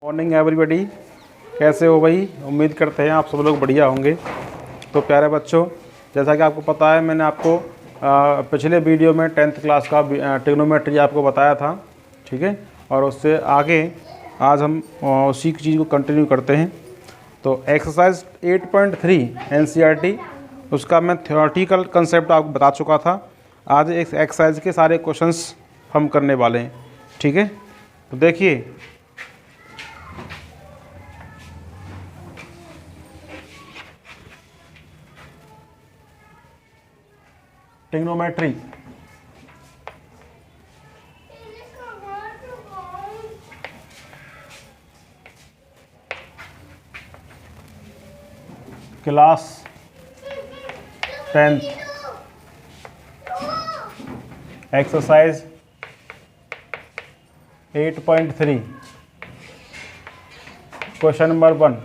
Morning everybody, कैसे हो भाई। उम्मीद करते हैं आप सब लोग बढ़िया होंगे। तो प्यारे बच्चों, जैसा कि आपको पता है मैंने आपको पिछले वीडियो में 10th क्लास का ट्रिग्नोमेट्री आपको बताया था, ठीक है। और उससे आगे आज हम उसी चीज़ को कंटिन्यू करते हैं। तो एक्सरसाइज 8.3 NCERT उसका मैं थ्योरेटिकल कंसेप्ट आपको बता चुका था। आज एक एक्सरसाइज के सारे क्वेश्चंस हम करने वाले हैं, ठीक है। तो देखिए, trigonometry class 10th exercise 8.3 question number 1।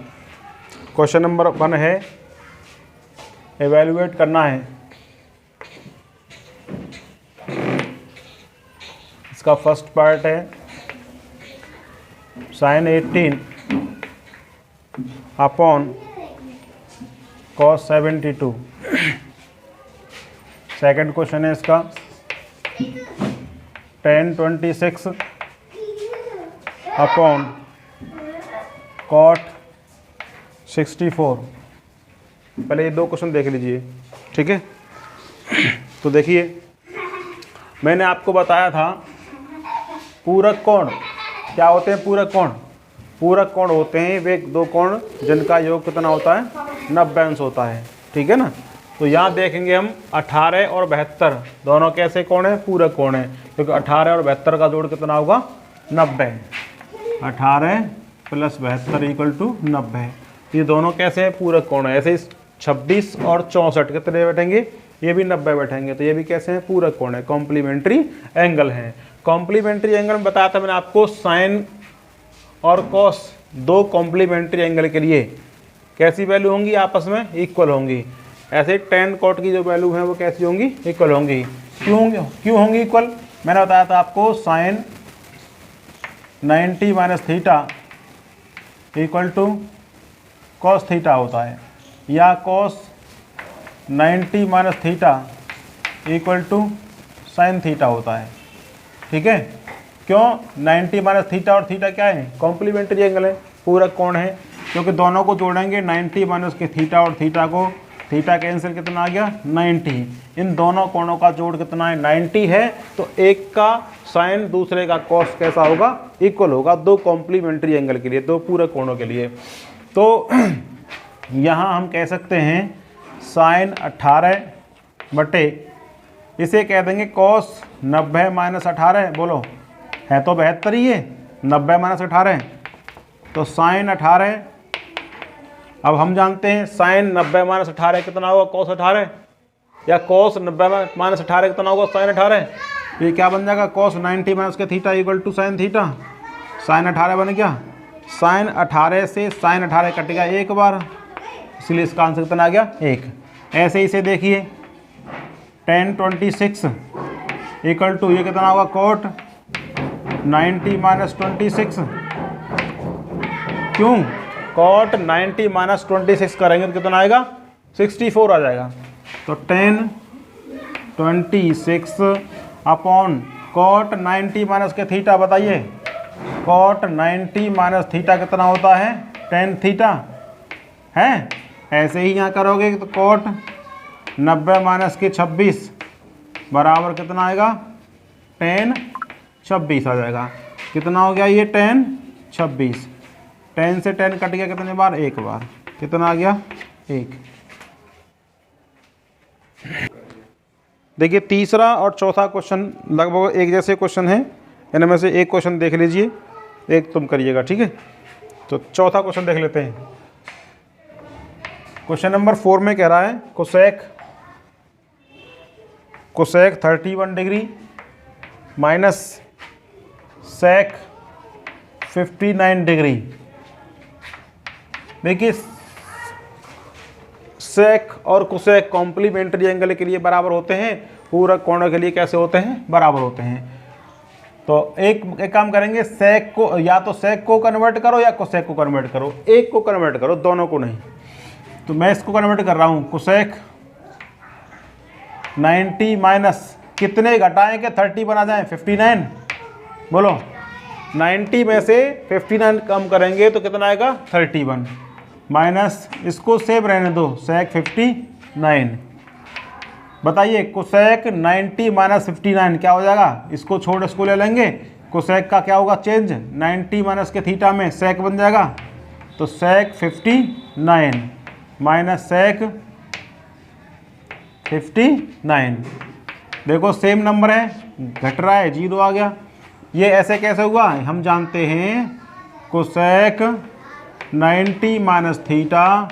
Question number 1 है एवेल्युएट करना है। इसका फर्स्ट पार्ट है sin 18 upon cos 72। Second question है इसका tan 26 अपॉन cot 64। पहले ये दो क्वेश्चन देख लीजिए, ठीक है। तो देखिए, मैंने आपको बताया था पूरक कोण क्या होते हैं। पूरक कोण होते हैं वे दो कोण जिनका योग कितना होता है, 90 अंश होता है, ठीक है ना। तो यहाँ देखेंगे हम 18 और 72 दोनों कैसे कोण है, पूरक कोण है, क्योंकि 18 और 72 का जोड़ कितना होगा, 90। 18 + 72 = 90। ये दोनों कैसे हैं, पूरक कोण है। ऐसे ही 26 और 64 कितने बैठेंगे, ये भी 90 बैठेंगे। तो ये भी कैसे हैं, पूरक कोण है, कॉम्प्लीमेंट्री एंगल हैं। कॉम्प्लीमेंट्री एंगल में बताया था मैंने आपको, साइन और कॉस दो कॉम्प्लीमेंट्री एंगल के लिए कैसी वैल्यू होंगी, आपस में इक्वल होंगी। ऐसे टेन कॉट की जो वैल्यू है वो कैसी होंगी, इक्वल होंगी। क्यों होंगी इक्वल, मैंने बताया था आपको, साइन 90 - थीटा = कॉस थीटा होता है, या कॉस 90 - थीटा = साइन थीटा होता है, ठीक है। क्यों, 90 - थीटा और थीटा क्या है, कॉम्प्लीमेंट्री एंगल है, पूरक कोण है। क्योंकि दोनों को जोड़ेंगे 90 - थीटा और थीटा को, थीटा कैंसिल कितना आ गया, 90। इन दोनों कोणों का जोड़ कितना है, 90 है। तो एक का साइन दूसरे का कॉस कैसा होगा, इक्वल होगा, दो कॉम्प्लीमेंट्री एंगल के लिए, दो पूरक कोणों के लिए। तो यहाँ हम कह सकते हैं साइन 18 बटे, इसे कह देंगे कॉस 90 - 18। बोलो, है तो 72 ही है, 90 - 18 तो साइन 18। अब हम जानते हैं साइन 90 - 18 कितना होगा, कॉस 18, या कॉस 90 - 18 कितना होगा, साइन 18। ये क्या बन जाएगा, cos 90 - theta = sine theta. Sine 18 बन गया, साइन 18 से साइन 18 कट गया एक बार, इसलिए इसका आंसर कितना आ गया, 1। ऐसे ही इसे देखिए, tan 26 = ये कितना होगा, कॉट 90 - 26। क्यों, कॉट 90 - 26 करेंगे तो कितना आएगा, 64 आ जाएगा। तो tan 26 अपॉन कॉट 90 - थीटा, बताइए कॉट 90 - थीटा कितना होता है, tan थीटा है। ऐसे ही यहाँ करोगे तो कॉट 90 - 26 बराबर कितना आएगा, tan 26 आ जाएगा। कितना हो गया ये, tan 26। tan से tan कट गया कितने बार, एक बार, कितना आ गया, 1। देखिए, तीसरा और चौथा क्वेश्चन लगभग एक जैसे क्वेश्चन हैं। इनमें से एक क्वेश्चन देख लीजिए, एक तुम करिएगा, ठीक है। तो चौथा क्वेश्चन देख लेते हैं। क्वेश्चन नंबर 4 में कह रहा है cosec 31 degree minus sec 59 degree. देखिए, सेक और कोसेक कॉम्प्लीमेंट्री एंगल के लिए बराबर होते हैं, पूरक कोणों के लिए कैसे होते हैं, बराबर होते हैं। तो एक काम करेंगे, सेक को या तो सेक को कन्वर्ट करो या कोसेक को कन्वर्ट करो, एक को कन्वर्ट करो, दोनों को नहीं। तो मैं इसको कन्वर्ट कर रहा हूँ, कोसेक 90 माइनस कितने घटाएं कि 30 बना जाए, 59। बोलो 90 में से 59 कम करेंगे तो कितना आएगा, 31 माइनस, इसको सेव रहने दो, सेक 59। बताइए कोसेक 90 माइनस 59 क्या हो जाएगा, इसको छोड़ इसको ले लेंगे, कोसेक का क्या होगा चेंज, 90 माइनस के थीटा में सेक बन जाएगा, तो सेक 59 माइनस सेक 59। देखो सेम नंबर है, घट रहा है, 0 आ गया। ये ऐसे कैसे हुआ, हम जानते हैं cosec 90 minus theta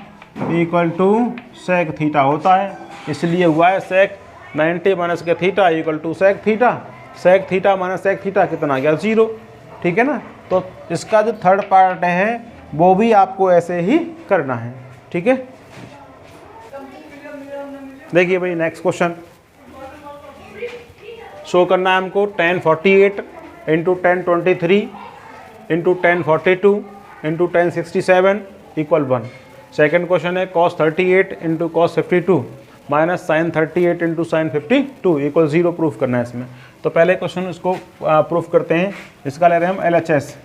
equal to sec theta होता है, इसलिए हुआ है सेक 90 माइनस के theta equal to sec theta. Sec theta minus sec theta कितना आ गया, 0। ठीक है ना। तो इसका जो थर्ड पार्ट है वो भी आपको ऐसे ही करना है। ठीक है, देखिए भाई नेक्स्ट क्वेश्चन शो करना है हमको, 1048 into 1023 into 1042 into 1067 equal 1। Second question है cos 38 into cos 52 minus sine 38 into sine 52 equal 0 proof करना है इसमें। तो पहले क्वेश्चन इसको प्रूफ करते हैं। इसका ले रहे हैं हम LHS,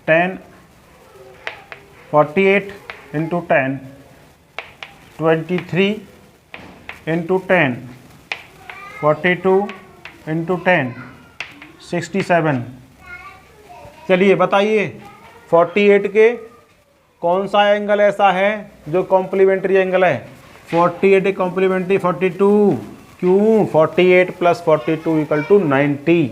1048 इंटू 1023 इंटू 1042 इंटू 1067। चलिए बताइए 48 के कौन सा एंगल ऐसा है जो कॉम्प्लीमेंट्री एंगल है, 48 कॉम्प्लीमेंट्री 42, क्यों 48 प्लस 42 इक्वल टू 90।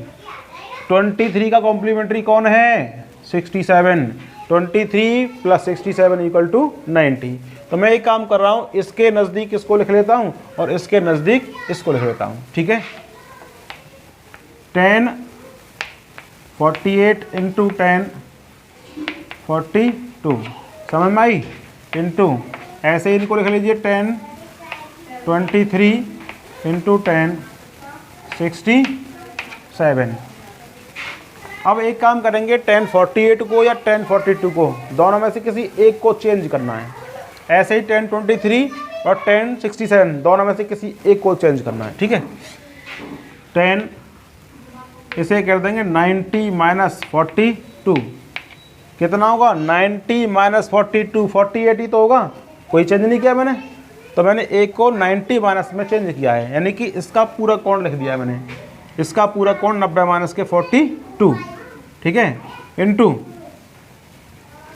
23 का कॉम्प्लीमेंट्री कौन है, 67, 23 प्लस 67 इक्वल टू 90। तो मैं एक काम कर रहा हूँ, इसके नज़दीक इसको लिख लेता हूँ और इसके नज़दीक इसको लिख लेता हूँ। ठीक है, 1048 इंटू 1042 समझ में आई, इंटू ऐसे इनको लिख लीजिए 1023 इंटू 1067। अब एक काम करेंगे, 1048 को या 1042 को, दोनों में से किसी एक को चेंज करना है। ऐसे ही 1023 और 1067 दोनों में से किसी एक को चेंज करना है। ठीक है, 10 इसे कर देंगे 90 माइनस 42, कितना होगा 90 माइनस 42, 48 ही तो होगा, कोई चेंज नहीं किया मैंने। तो मैंने एक को 90 माइनस में चेंज किया है, यानी कि इसका पूरा कोण लिख दिया है मैंने, इसका पूरा कोण 90 माइनस के 42। ठीक है, इंटू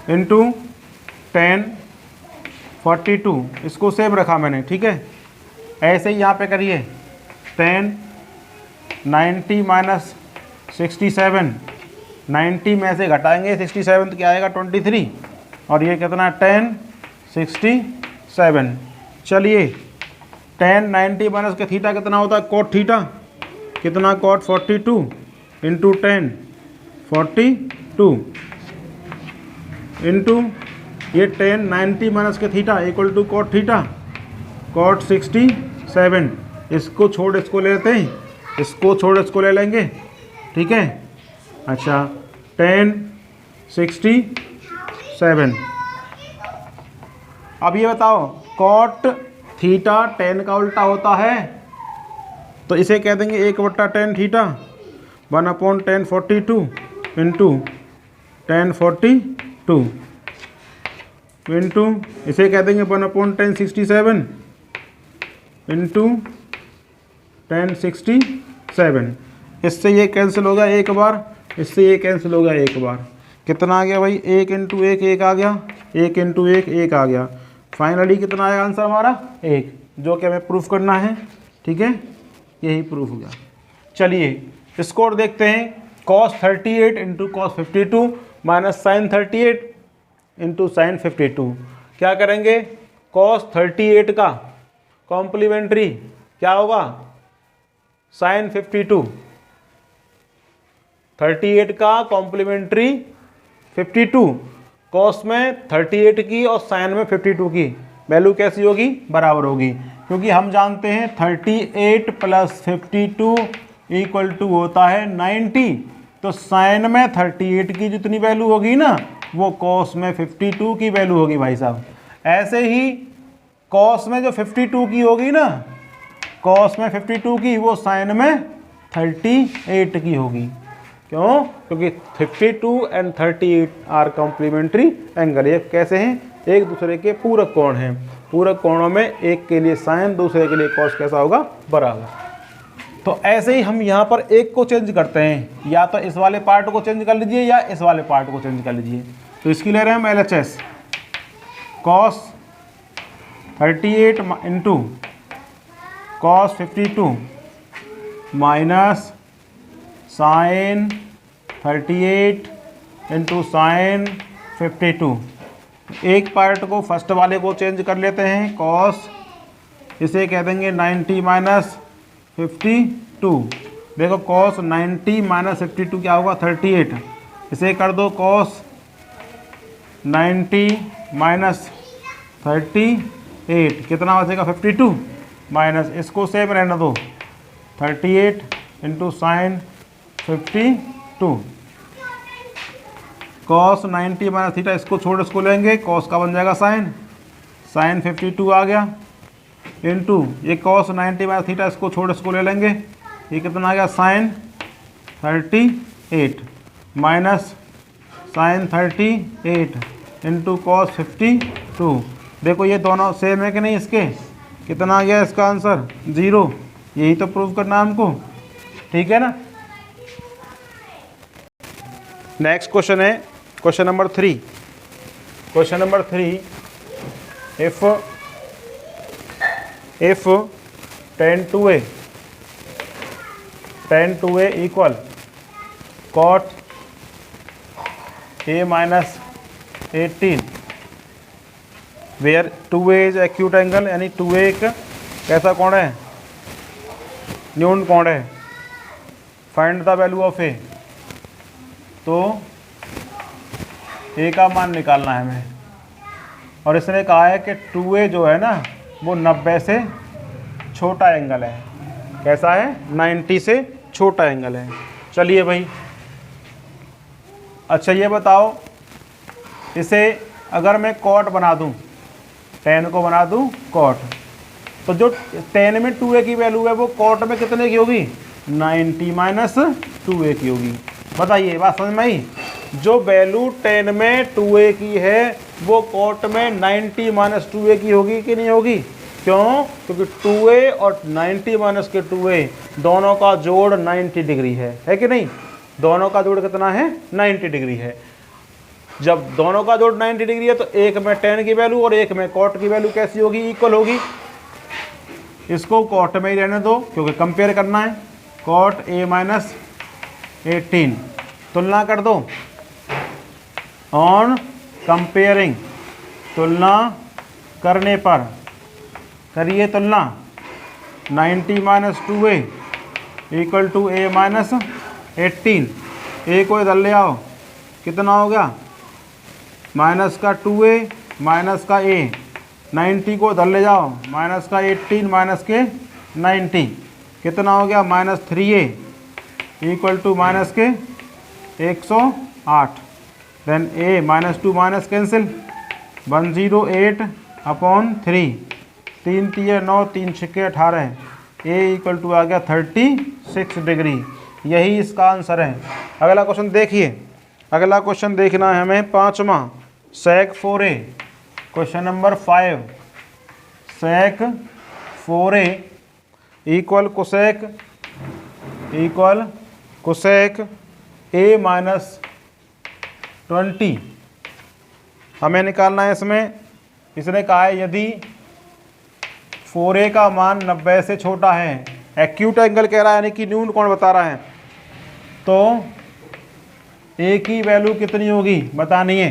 1042 इसको सेव रखा मैंने। ठीक है, ऐसे ही यहाँ पे करिए 90 माइनस 67, 90 में से घटाएंगे 67 तो क्या आएगा 23, और ये कितना 1067। चलिए 1090 माइनस के थीटा कितना होता है, कोट थीटा, कितना कोट 42 इंटू 1042 इंटू ये 1090 माइनस के theta equal to cot theta cot 67। इसको छोड़ इसको ले लेते हैं, इसको छोड़ इसको ले लेंगे। ठीक है, अच्छा 1067। अब ये बताओ कॉट थीटा 10 का उल्टा होता है, तो इसे कह देंगे 1/10 थीटा 1/1042 इंटू 1042 इंटू इसे कह देंगे 1/1067 इंटू 1067। इससे ये कैंसिल होगा एक बार, इससे ये कैंसिल होगा एक बार, कितना आ गया भाई 1 इंटू 1 1 आ गया, 1 इंटू 1 1 आ गया। फाइनली कितना आया आंसर हमारा 1, जो कि हमें प्रूफ करना है। ठीक है, यही प्रूफ हो गया। चलिए स्कोर देखते हैं, cos 38 into cos 52 minus sine 38 into sine 52। क्या करेंगे, cos 38 का कॉम्प्लीमेंट्री क्या होगा, साइन 52, 38 का कॉम्प्लीमेंट्री 52, कॉस में 38 की और साइन में 52 की वैल्यू कैसी होगी, बराबर होगी, क्योंकि हम जानते हैं 38 प्लस 52 इक्वल टू होता है 90। तो साइन में 38 की जितनी वैल्यू होगी ना वो कॉस में 52 की वैल्यू होगी भाई साहब। ऐसे ही कॉस में जो 52 की होगी ना, कॉस में 52 की, वो साइन में 38 की होगी। क्यों? क्योंकि 52 एंड 38 आर कॉम्प्लीमेंट्री एंगल। ये कैसे हैं? एक दूसरे के पूरक कोण हैं। पूरक कोणों में एक के लिए साइन, दूसरे के लिए कॉस कैसा होगा? बराबर। तो ऐसे ही हम यहाँ पर एक को चेंज करते हैं, या तो इस वाले पार्ट को चेंज कर लीजिए या इस वाले पार्ट को चेंज कर लीजिए। तो इसकी ले रहे हैं हम LHS, cos 38 into cos 52 minus sine 38 into sine 52। एक पार्ट को फर्स्ट वाले को चेंज कर लेते हैं, कॉस, इसे कह देंगे 90 माइनस 52। देखो कॉस 90 माइनस 52 क्या होगा? 38। इसे कर दो कॉस 90 माइनस 38, कितना बचेगा? 52 माइनस, इसको सेम रहने दो, 38 into sine 52। Cos 90 minus theta, इसको छोड़ इसको लेंगे, कॉस का बन जाएगा साइन, साइन 52 आ गया, इंटू ये कॉस 90 माइनस थीटा, इसको छोड़ इसको ले लेंगे, ये कितना आ गया? Sine 38 minus sine 38 into cos 52। देखो ये दोनों सेम है कि नहीं? इसके कितना आ गया इसका आंसर? 0। यही तो प्रूव करना है हमको, ठीक है ना। नेक्स्ट क्वेश्चन है question number 3। Question number 3, if tan 2a equal cot a minus 18 where 2a is acute angle, यानी 2a एक कैसा कोण है? न्यून कोण है। Find the value of a। तो a का मान निकालना है हमें, और इसने कहा है कि 2a जो है ना वो 90 से छोटा एंगल है। कैसा है? 90 से छोटा एंगल है। चलिए भाई, अच्छा ये बताओ, इसे अगर मैं कॉट बना दूं, tan को बना दूं कॉट, तो जो tan में 2a की वैल्यू है वो कॉट में कितने की होगी? 90 माइनस 2a की होगी। बताइए, बात समझ में आई? जो वैल्यू tan में 2a की है वो कॉट में 90 माइनस 2a की होगी कि नहीं होगी? क्यों? क्योंकि 2a और 90 माइनस के 2a दोनों का जोड़ 90 डिग्री है कि नहीं? दोनों का जोड़ कितना है? 90 डिग्री है। जब दोनों का जोड़ 90 डिग्री है तो एक में tan की वैल्यू और एक में कॉट की वैल्यू कैसी होगी? इक्वल होगी। इसको कॉट में ही रहने दो क्योंकि कंपेयर करना है। कॉट a माइनस 18 तुलना कर दो। ऑन कंपेयरिंग, तुलना करने पर, करिए तुलना, 90 minus 2a equal to a minus 18। a को इधर ले आओ, कितना हो गया? माइनस का 2a माइनस का a, 90 को इधर ले जाओ, माइनस का 18 माइनस के 90, कितना हो गया? Minus 3a equal to minus के 108। Then a minus 2 minus cancel, 108 upon 3, 3 तिये 9, 3 छिक्के 18, a इक्वल टू आ गया 36 डिग्री। यही इसका आंसर है। अगला क्वेश्चन देखिए, अगला क्वेश्चन देखना है हमें 5वां, sec 4a। Question number 5, sec 4a equal cosec a minus 20 हमें निकालना है। इसमें इसने कहा है यदि 4a का मान 90 से छोटा है, एक्यूट एंगल कह रहा है, यानी कि न्यून कोण बता रहा है, तो a की वैल्यू कितनी होगी बतानी है।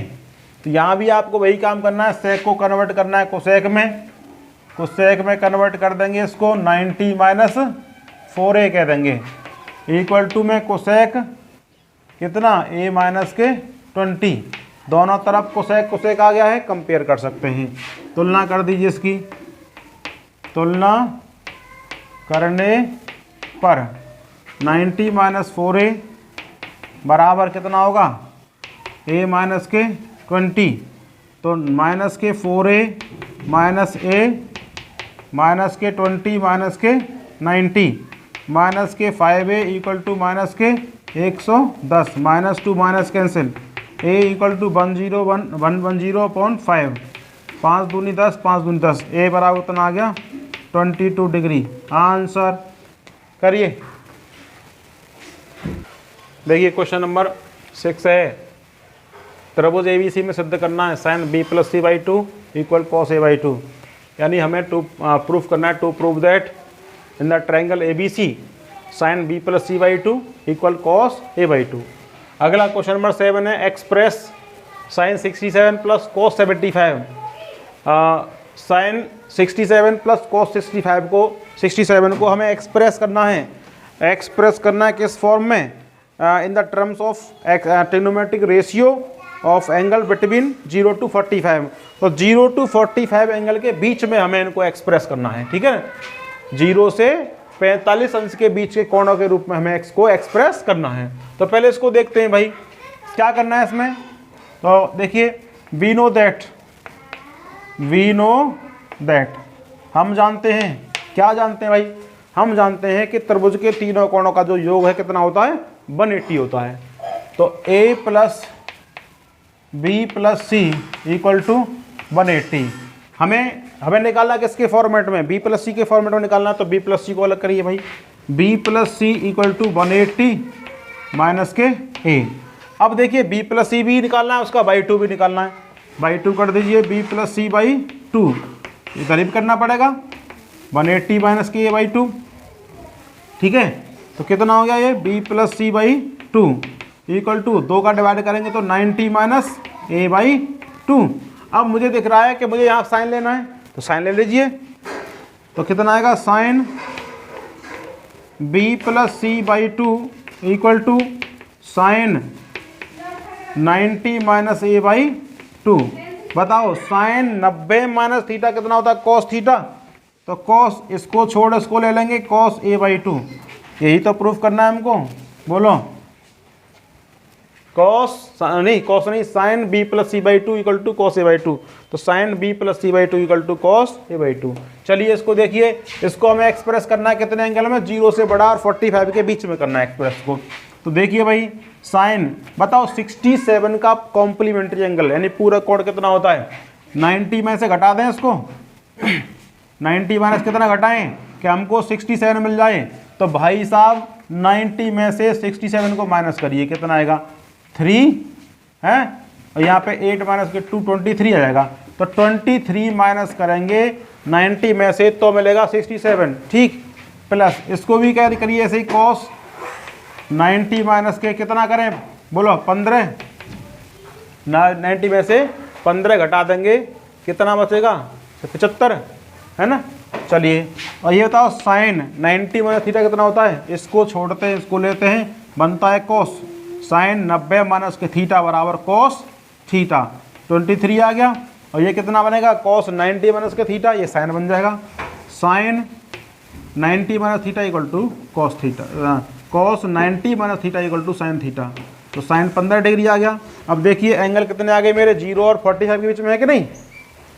तो यहाँ भी आपको वही काम करना है, सेक को कन्वर्ट करना है कोसेक में। कोसेक में कन्वर्ट कर देंगे इसको, 90 माइनस 4a कह देंगे, इक्वल टू में कोसेक कितना? a माइनस के 20। दोनों तरफ कोसेक आ गया है, कंपेयर कर सकते हैं। तुलना कर दीजिए इसकी। तुलना करने पर 90 माइनस 4a बराबर कितना होगा, a माइनस के 20, तो माइनस के 4a माइनस a माइनस के 20 माइनस के 90 माइनस के 5a इक्वल टू माइनस के 110 minus 2 minus cancel, a equal to 110/5, 5 दूनी 10, 5 दूनी 10, a बराबर उतना आ गया 22 डिग्री। आंसर करिए। देखिए क्वेश्चन नंबर 6 है, त्रिभुज ABC में सिद्ध करना है sine b plus c by 2 equal cos a by 2, यानी हमें प्रूफ करना है to prove that in the triangle ABC sine b plus c by 2 equal cos a by 2। अगला क्वेश्चन नंबर 7 है, express sine 67 plus cos 75, sine 67 plus cos 67 को हमें express करना है। एक्सप्रेस करना है किस फॉर्म में, in the terms of trigonometric ratio of angle between 0 to 45। तो 0 to 45 एंगल के बीच में हमें इनको एक्सप्रेस करना है, ठीक है ना। 0 से 45 अंश के बीच के कोणों के रूप में हमें x को एक्सप्रेस करना है। तो पहले इसको देखते हैं भाई क्या करना है इसमें। तो देखिए वी नो दैट हम जानते हैं, क्या जानते हैं भाई, हम जानते हैं कि त्रिभुज के तीनों कोणों का जो योग है कितना होता है, 180 होता है। तो a plus B plus C equal to 180 हमें निकालना किसके फॉर्मेट में, b प्लस सी के फॉर्मेट में निकालना। तो b प्लस सी को अलग करिए भाई, b plus C equal to 180 minus के a। अब देखिए b प्लस सी भी निकालना है, उसका बाई 2 भी निकालना है, बाई 2 कर दीजिए, b प्लस सी बाई 2, ये करीब करना पड़ेगा 180 माइनस के a बाई 2, ठीक है। तो कितना हो गया ये b plus C by 2 equal to 2 का डिवाइड करेंगे तो 90 माइनस a बाई 2। अब मुझे दिख रहा है कि मुझे यहाँ साइन लेना है, तो साइन ले लीजिए। तो कितना आएगा, sine b plus C by 2 equal to sine 90 minus a by 2। बताओ साइन 90 माइनस थीटा कितना होता है, कॉस थीटा। तो कॉस, इसको छोड़ इसको ले लेंगे, कॉस a बाई 2। यही तो प्रूफ करना है हमको, बोलो। कॉस नहीं sine b plus C by 2 equal to cos a by 2। तो sine b plus C by 2 equal to cos a by 2। चलिए इसको देखिए, इसको हमें एक्सप्रेस करना है कितने एंगल में, 0 से बड़ा और 45 के बीच में करना है एक्सप्रेस को। तो देखिए भाई साइन, बताओ 67 का कॉम्प्लीमेंट्री एंगल यानी पूरा कोण कितना होता है, 90 में से घटा दें इसको 90 माइनस कितना घटाएं कि हमको 67 मिल जाए। तो भाई साहब 90 में से 67 को माइनस करिए, कितना आएगा 3 है, और यहाँ पे 8 माइनस के 2 23 आ जाएगा। तो 23 माइनस करेंगे 90 में से तो मिलेगा 67, ठीक। प्लस इसको भी क्या करिए ऐसे ही, कॉस 90 माइनस के कितना करें, बोलो 15 90 में से 15 घटा देंगे, कितना बचेगा 75, है ना। चलिए और ये बताओ साइन 90 माइनस थीटा कितना होता है, इसको छोड़ते हैं इसको लेते हैं, बनता है कॉस। साइन 90 माइनस के थीटा बराबर कॉस थीटा, 23 आ गया। और ये कितना बनेगा, कॉस 90 माइनस के थीटा, ये साइन बन जाएगा। Sine 90 minus theta equal to cos theta, cos 90 minus theta equal to sine theta. तो साइन 15 डिग्री आ गया। अब देखिए एंगल कितने आ गए मेरे, 0 और 45 के बीच में है कि नहीं,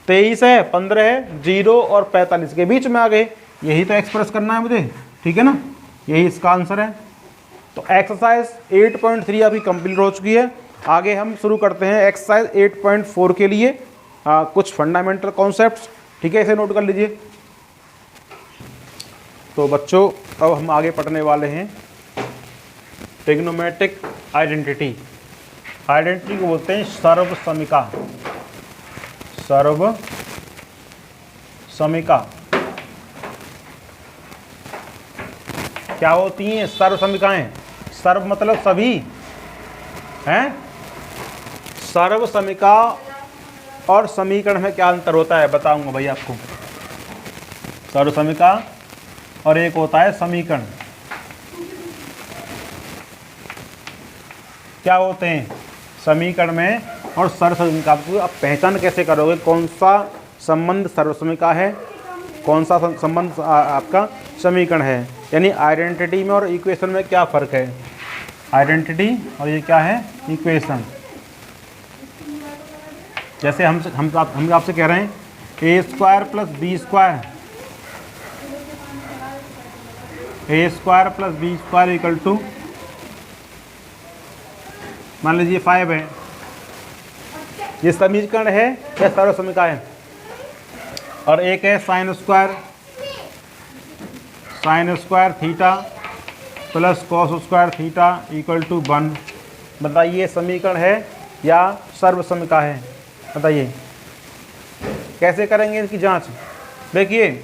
23 है, 15 है, 0 और 45 के बीच में आ गए। यही तो एक्सप्रेस करना है मुझे, ठीक है ना, यही इसका आंसर है। तो एक्सरसाइज 8.3 अभी कंप्लीट हो चुकी है। आगे हम शुरू करते हैं एक्सरसाइज 8.4 के लिए कुछ फंडामेंटल कॉन्सेप्ट्स, ठीक है, इसे नोट कर लीजिए। तो बच्चों अब हम आगे पढ़ने वाले हैं ट्रिग्नोमेट्रिक आइडेंटिटी। आइडेंटिटी को बोलते हैं सर्वसमीका। सर्वसमीका क्या होती हैं सर्वसमीकाएं, सर्व मतलब सभी हैं। सर्वसमीका और समीकरण में क्या अंतर होता है बताऊंगा भाई आपको। सर्वसमीका और एक होता है समीकरण, क्या होते हैं समीकरण में और सर्वसमीका। आप पहचान कैसे करोगे कौन सा संबंध सर्वसमीका है, कौन सा संबंध आपका समीकरण है। यानी आइडेंटिटी में और इक्वेशन में क्या फ़र्क है, आइडेंटिटी और ये क्या है, इक्वेशन। जैसे हम आपसे कह रहे हैं A square plus B square, A square plus B square equal to, मान लीजिए 5 है, ये समीकरण है या सर्व समीकरण है। और एक है sine square theta plus cos square theta equal to 1। बताइए समीकरण है या सर्व समीकरण है, बताइए कैसे करेंगे इसकी जांच। देखिए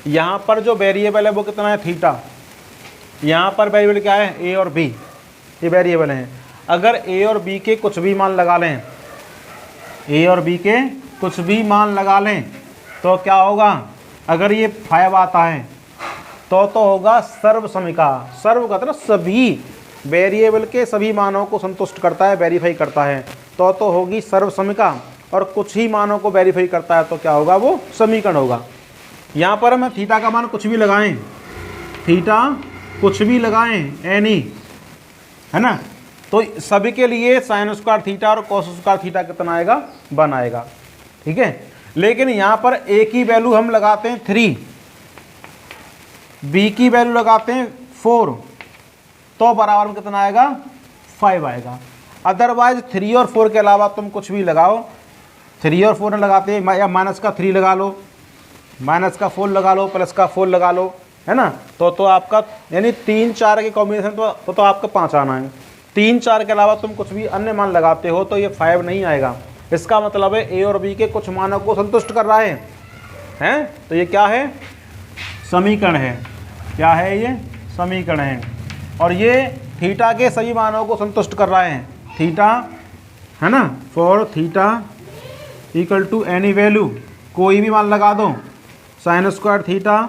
यहाँ पर जो वेरिएबल है वो कितना है, थीटा। यहाँ पर वेरिएबल क्या है, ए और बी, ये वेरिएबल हैं। अगर ए और बी के कुछ भी मान लगा लें, ए और बी के कुछ भी मान लगा लें तो क्या होगा, अगर ये 5 आता है तो होगा सर्व समीकरण। सर्व का मतलब सभी वेरिएबल के सभी मानों को संतुष्ट करता है, वेरीफाई करता है, तो होगी सर्व समीकरण। और कुछ ही मानों को वेरीफाई करता है तो क्या होगा, वो समीकरण होगा। यहाँ पर हम थीटा का मान कुछ भी लगाएं, थीटा कुछ भी लगाएं एनी, है ना, तो सभी के लिए साइन स्क्वायर थीटा और कॉस स्क्वायर थीटा कितना आएगा, 1 आएगा। ठीक है, लेकिन यहाँ पर ए की वैल्यू हम लगाते हैं 3, बी की वैल्यू लगाते हैं 4, तो बराबर में कितना आएगा, 5 आएगा। अदरवाइज 3 और 4 के अलावा तुम कुछ भी लगाओ, 3 और 4 लगाते हैं, या माइनस का 3 लगा लो, माइनस का 4 लगा लो, प्लस का 4 लगा लो, है ना, तो आपका यानी 3 4 के कॉम्बिनेशन तो आपका 5 आना है। 3 4 के अलावा तुम कुछ भी अन्य मान लगाते हो तो ये 5 नहीं आएगा। इसका मतलब है ए और बी के कुछ मानों को संतुष्ट कर रहा है, हैं, तो ये क्या है, समीकरण है। क्या है ये, समीकरण है। और ये थीटा के सभी मानों को संतुष्ट कर रहा है, थीटा, है ना, for theta equal to any value, कोई भी मान लगा दो, sine square theta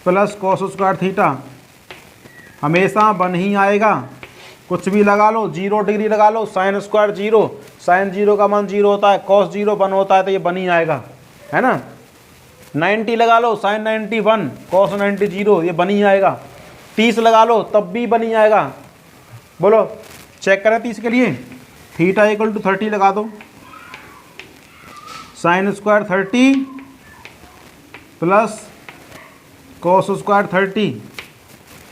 plus cos square theta हमेशा 1 ही आएगा। कुछ भी लगा लो, 0 डिग्री लगा लो, साइन स्क्वायर 0, साइन 0 का मान 0 होता है, कॉस 0 1 होता है, तो ये 1 ही आएगा, है ना। 90 लगा लो, साइन 90 1, कॉस 90 0, ये 1 ही आएगा। 30 लगा लो तब भी 1 ही आएगा। बोलो चेक करें 30 के लिए, थीटा इक्वल टू 30 लगा दो, sine square 30 plus cos square 30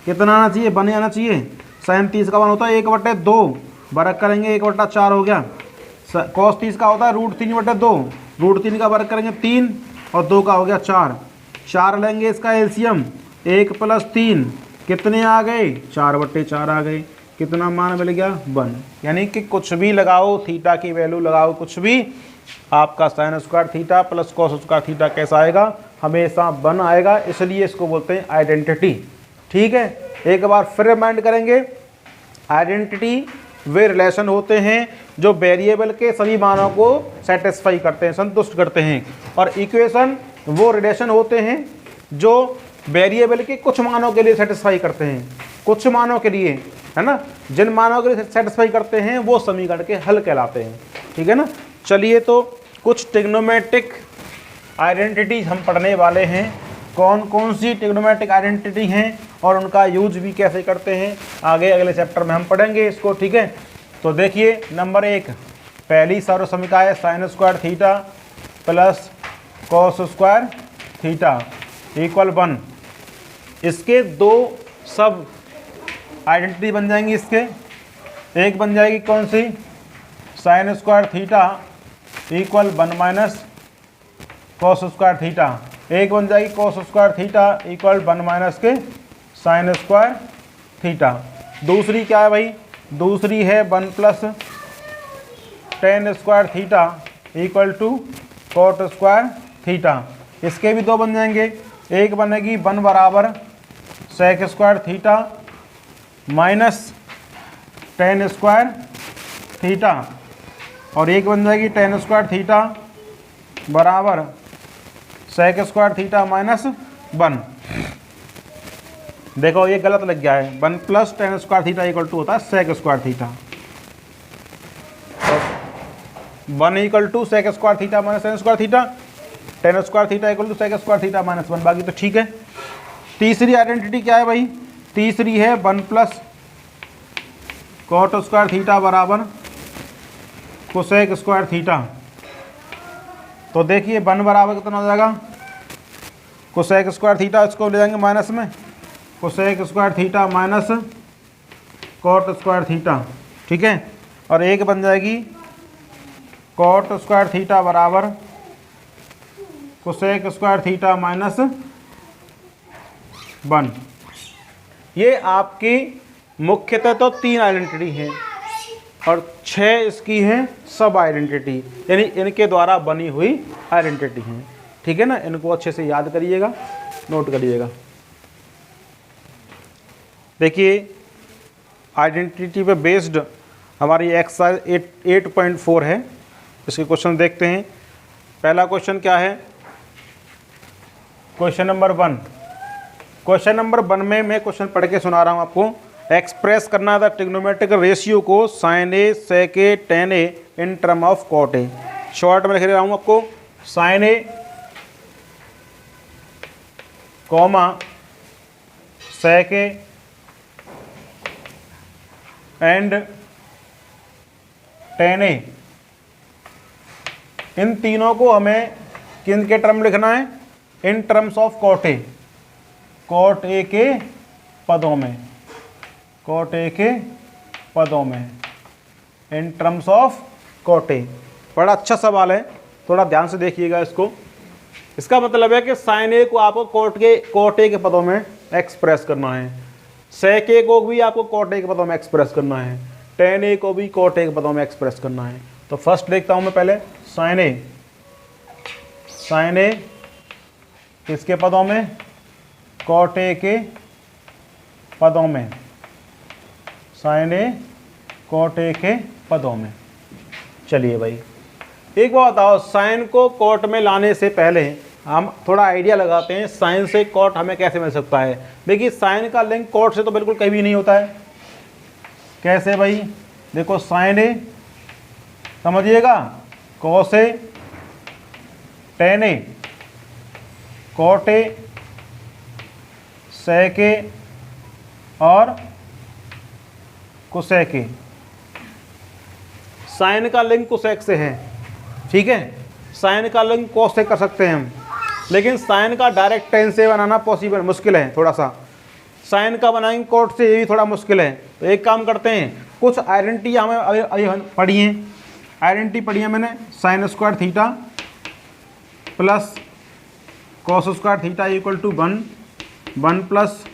कितना आना चाहिए, 1 आना चाहिए। साइन 30 का मान होता है 1/2, वर्ग करेंगे 1/4 हो गया। कॉस 30 का होता है √3/2, √3 का वर्ग करेंगे 3 और 2 का हो गया 4, 4 लेंगे इसका एलसीएम, 1 + 3 कितने आ गए, 4/4 आ गए। कितना मान मिल गया, 1। यानी कि कुछ भी लगाओ, थीटा की वैल्यू लगाओ कुछ भी, आपका sign square theta plus cos square theta कैसा आएगा, हमेशा 1 आएगा। इसलिए इसको बोलते हैं आइडेंटिटी। ठीक है, एक बार फिर रिमाइंड करेंगे, आइडेंटिटी वे रिलेशन होते हैं जो वेरिएबल के सभी मानों को सेटिस्फाई करते हैं, संतुष्ट करते हैं। और इक्वेशन वो रिलेशन होते हैं जो वेरिएबल के कुछ मानों के लिए सेटिस्फाई करते हैं, कुछ मानों के लिए, है ना, जिन मानों के लिए सेटिस्फाई करते हैं वो समीकरण के हल कहलाते हैं। ठीक है ना। चलिए तो कुछ ट्रिग्नोमेट्रिक आइडेंटिटी हम पढ़ने वाले हैं, कौन कौन सी ट्रिग्नोमेट्रिक आइडेंटिटी हैं और उनका यूज भी कैसे करते हैं, आगे अगले चैप्टर में हम पढ़ेंगे इसको। ठीक है, तो देखिए नंबर 1, पहली सर्व समीकरण है sine square theta plus cos square theta equal 1। इसके 2 सब आइडेंटिटी बन जाएंगी। इसके एक बन जाएगी कौन सी, sine square theta equal 1 minus cos square theta, एक बन जाएगी cos square theta equal 1 minus के साइन स्क्वायर थीटा। दूसरी क्या है भाई, दूसरी है 1 plus tan square theta equal to cot square theta. इसके भी 2 बन जाएंगे, एक बनेगी 1 बराबर sec square theta minus tan square theta, और एक बन जाएगी टेन स्क्वायर थीटा बराबर सेक स्क्वायर थीटा माइनस 1। देखो ये गलत लग गया है, 1 plus tan square theta equal to होता है सेक स्क्वायर थीटा, तो 1 equal to sec square theta minus tan square theta, tan square theta equal to sec square theta minus 1। बाकी तो ठीक है। तीसरी आइडेंटिटी क्या है भाई? तीसरी है 1 प्लस कॉट स्क्वायर थीटा बराबर कोसेक स्क्वायर थीटा। तो देखिए 1 बराबर कितना हो जाएगा? कोसेक स्क्वायर थीटा, इसको ले जाएंगे माइनस में, cosec square theta minus cot square theta, ठीक है। और एक बन जाएगी कॉट स्क्वायर थीटा बराबर कोसेक स्क्वायर थीटा माइनस 1। ये आपकी मुख्यतः तो 3 आइडेंटिटी हैं और 6 इसकी हैं सब आइडेंटिटी, यानी इनके द्वारा बनी हुई आइडेंटिटी हैं, ठीक है ना। इनको अच्छे से याद करिएगा, नोट करिएगा। देखिए आइडेंटिटी पे बेस्ड हमारी एक्सरसाइज 8.4 है। इसके क्वेश्चन देखते हैं। पहला क्वेश्चन क्या है? Question number 1। क्वेश्चन नंबर 1 में मैं क्वेश्चन पढ़ के सुना रहा हूँ आपको। एक्सप्रेस करना था ट्रिग्नोमेट्रिक रेशियो को sine A sec A tan A in term of cot A. Short में लिख रहा हूँ आपको, sine A comma sec A and tan A, इन तीनों को हमें किन के टर्म लिखना है? In terms of cot A, cot A के पदों में, कॉट ए के पदों में, in terms of cot A. बड़ा अच्छा सवाल है, थोड़ा ध्यान से देखिएगा इसको। इसका मतलब है कि साइन ए को आपको कॉट ए के पदों में एक्सप्रेस करना है, सेक ए को भी आपको कॉट ए के पदों में एक्सप्रेस करना है, टेन ए को भी कॉट ए के पदों में एक्सप्रेस करना है। तो फर्स्ट देखता हूं मैं पहले साइन ए, साइन ए किसके पदों में? कॉट ए के पदों में, साइन ए कॉट ए के पदों में। चलिए भाई एक बात बताओ, साइन को कॉट में लाने से पहले हम थोड़ा आइडिया लगाते हैं साइन से कॉट हमें कैसे मिल सकता है। देखिए साइन का लिंक कॉट से तो बिल्कुल कभी भी नहीं होता है। कैसे भाई? देखो साइन ए समझिएगा, cos A, tan A, cot A, sec A और कोसेक ए। साइन का लिंक कोसेक से है, ठीक है। साइन का लिंक कॉस से कर सकते हैं हम, लेकिन साइन का डायरेक्ट टेन से बनाना पॉसिबल मुश्किल है थोड़ा सा। साइन का बनाएंगे कॉट से, ये भी थोड़ा मुश्किल है। तो एक काम करते हैं, कुछ आइडेंटिटी हमें अभी पढ़ी है, आइडेंटिटी पढ़ी है मैंने। Sine square theta plus cos square theta equal to 1 plus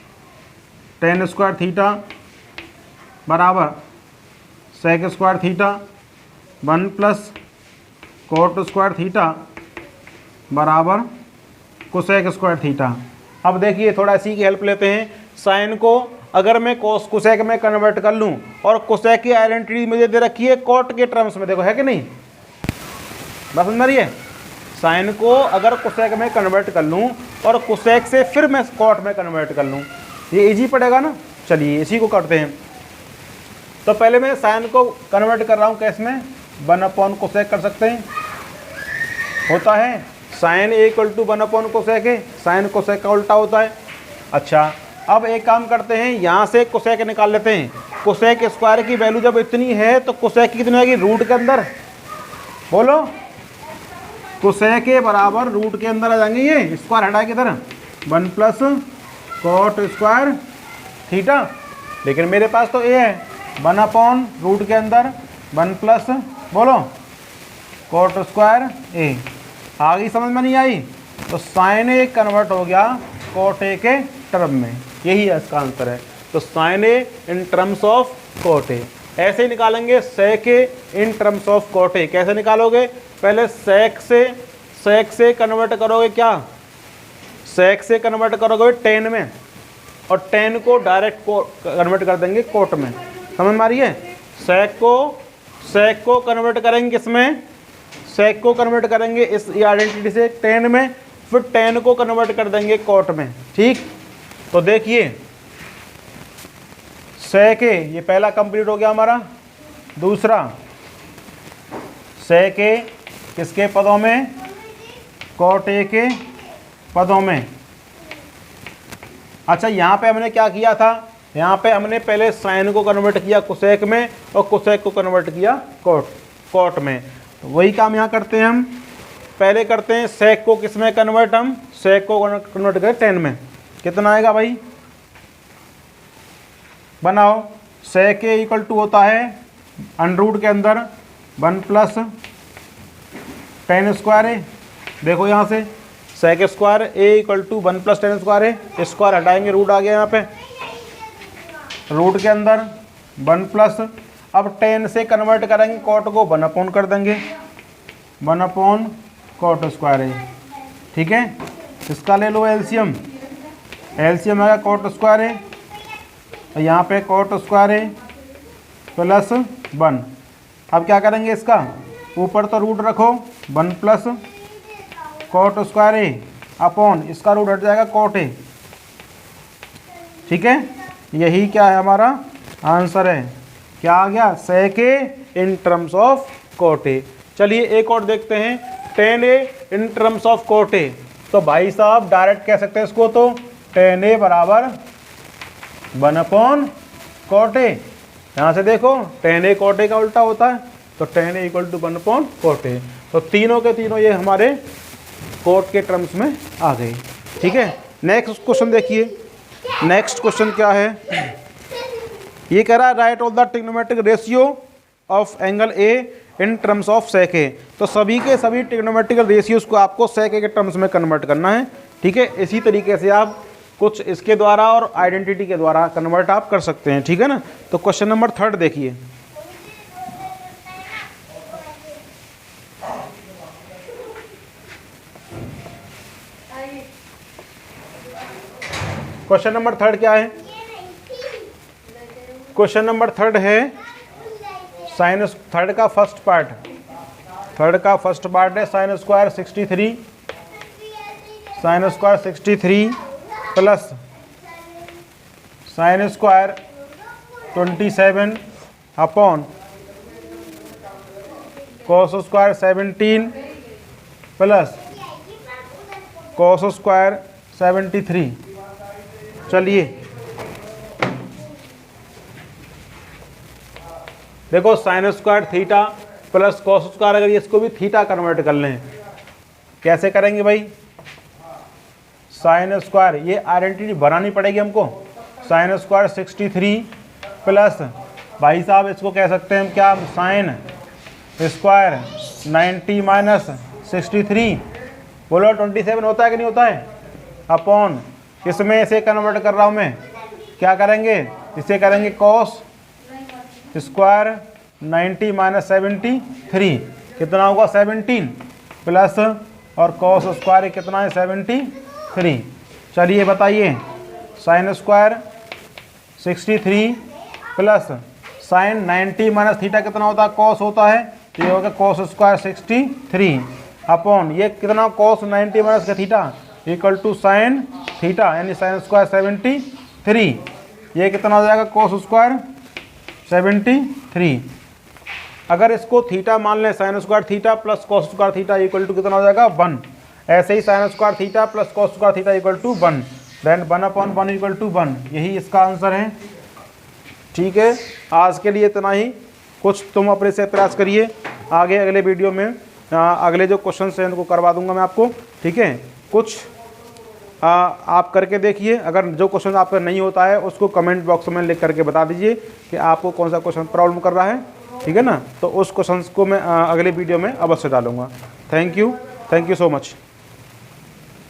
tan square theta बराबर sec square theta 1 plus cot square theta बराबर कोसेक स्क्वायर थीटा। अब देखिए थोड़ा इसी की हेल्प लेते हैं। साइन को अगर मैं कोस कोसेक में कन्वर्ट कर लूँ और कोसेक की आइडेंटिटी मुझे दे रखी है कॉट के टर्म्स में, देखो है कि नहीं, बस समझ रही है। साइन को अगर कोसेक में कन्वर्ट कर लूँ और कोसेक से फिर मैं कॉट में कन्वर्ट कर लूँ, ये इजी पड़ेगा ना। चलिए इसी को करते हैं। तो पहले मैं साइन को कन्वर्ट कर रहा हूँ कैस में, 1/कोसेक कर सकते हैं, होता है साइन ए इक्वल टू 1/कोसेक है, साइन कोसेक का उल्टा होता है। अच्छा अब एक काम करते हैं, यहाँ से कोसेक निकाल लेते हैं। कोसेक स्क्वायर की वैल्यू जब इतनी है तो कोसेक की कितनी आएगी? रूट के अंदर, बोलो। कोसेक के बराबर रूट के अंदर आ जाएंगे, ये स्क्वायर हटाए किधर, 1 प्लस कॉट स्क्वायर थीटा। लेकिन मेरे पास तो ए है, 1/रूट के अंदर 1 प्लस बोलो कॉट स्क्वायर ए। आगे समझ में नहीं आई? तो साइन ए कन्वर्ट हो गया कॉट ए के टर्म में, यही है इसका आंसर है। तो sine A in terms of cot A. ऐसे ही निकालेंगे sec A in terms of cot A. कैसे निकालोगे? पहले सेक से कन्वर्ट करोगे, क्या सेक से कन्वर्ट करोगे 10 में, और 10 को डायरेक्ट कन्वर्ट कर देंगे कॉट में। समझ में आ रही है? सेक को कन्वर्ट करेंगे किसमें? सेक को कन्वर्ट करेंगे इस आइडेंटिटी से 10 में, फिर 10 को कन्वर्ट कर देंगे कॉट में, ठीक। तो देखिए सेक ए ये पहला कंप्लीट हो गया हमारा। दूसरा सेक ए किसके पदों में? कॉट ए के पदों में। अच्छा यहाँ पे हमने क्या किया था, यहाँ पे हमने पहले साइन को कन्वर्ट किया कोसेक में और कोसेक को कन्वर्ट किया कॉट में। तो वही काम यहाँ करते हैं हम, पहले करते हैं सेक को किस में कन्वर्ट, हम सेक को कन्वर्ट करें टेन में। कितना आएगा भाई, बनाओ। सेक ए इक्वल टू होता है अंडर के अंदर 1 प्लस टेन स्क्वायर है। देखो यहाँ से sec square A equal to 1 plus tan square है, स्क्वायर हटाएंगे रूट आ गया यहाँ पे, रूट के अंदर 1 प्लस, अब 10 से कन्वर्ट करेंगे कॉट को 1 अपॉन कर देंगे, 1 अपॉन कॉट स्क्वायर है। ठीक है, इसका ले लो एलसीएम, एलसीएम आएगा कॉट स्क्वायर है, तो यहाँ पे कॉट स्क्वायर है प्लस 1। अब क्या करेंगे, इसका ऊपर तो रूट रखो 1 प्लस कॉट स्क्वायर है अपॉन इसका रूट हट जाएगा कॉट है। ठीक है, यही क्या है हमारा आंसर है, क्या आ गया, sec A in terms of cot A. चलिए एक और देखते हैं, tan A in terms of cot A. तो भाई साहब डायरेक्ट कह सकते हैं इसको, तो टेन ए बराबर 1 अपॉन कॉट ए। यहाँ से देखो टेन ए कॉट ए का उल्टा होता है, तो tan A equal to 1 upon cot A. तो तीनों के तीनों ये हमारे कॉट के टर्म्स में आ गए। ठीक है, नेक्स्ट क्वेश्चन देखिए, नेक्स्ट क्वेश्चन क्या है, ये कह रहा है write of the trigonometric ratio of angle A in terms of sec A. तो सभी के सभी ट्रिग्नोमेट्रिक रेशियोज को आपको सेक ए के टर्म्स में कन्वर्ट करना है। ठीक है, इसी तरीके से आप कुछ इसके द्वारा और आइडेंटिटी के द्वारा कन्वर्ट आप कर सकते हैं। ठीक है ना, तो क्वेश्चन नंबर 3 देखिए, क्वेश्चन नंबर 3 क्या है, क्वेश्चन नंबर 3 है साइन, थर्ड का फर्स्ट पार्ट, थर्ड का फर्स्ट पार्ट है sine square 63, sine square 63 plus sine square 27 upon cos square 17 plus cos square 73। चलिए देखो sign square theta plus cos square, अगर इसको भी थीटा कन्वर्ट कर लें, कैसे करेंगे भाई, साइन स्क्वायर, ये आइडेंटिटी बनानी पड़ेगी हमको, साइन स्क्वायर 63 प्लस भाई साहब इसको कह सकते हैं हम क्या, साइन स्क्वायर 90 माइनस 63, बोलो 27 होता है कि नहीं होता है, अपॉन इसमें इसे कन्वर्ट कर रहा हूँ मैं, क्या करेंगे, इसे करेंगे कॉस स्क्वायर 90 माइनस 73, कितना होगा 17 प्लस और कॉस स्क्वायर कितना है 73। चलिए बताइए, sine square 63 plus sign 90 minus theta कितना होता है, कॉस होता है, तो ये होगा कॉस स्क्वायर 63 अपॉन ये कितना कॉस 90 माइनस का theta equal to sine theta, यानी साइन स्क्वायर 73, ये कितना हो जाएगा कॉस स्क्वायर 73। अगर इसको थीटा मान लें, sine square theta plus cos square theta equal to कितना हो जाएगा 1, ऐसे ही sine square theta plus cos square theta equal to 1, then 1 upon 1 equal to 1, यही इसका आंसर है। ठीक है, आज के लिए इतना ही, कुछ तुम अपने से प्रयास करिए, आगे अगले वीडियो में अगले जो क्वेश्चन हैं उनको करवा दूंगा मैं आपको। ठीक है, कुछ आप करके देखिए, अगर जो क्वेश्चन आपका नहीं होता है उसको कमेंट बॉक्स में लिख करके बता दीजिए कि आपको कौन सा क्वेश्चन प्रॉब्लम कर रहा है। ठीक है ना, तो उस क्वेश्चन को मैं अगले वीडियो में अवश्य डालूंगा। Thank you so much.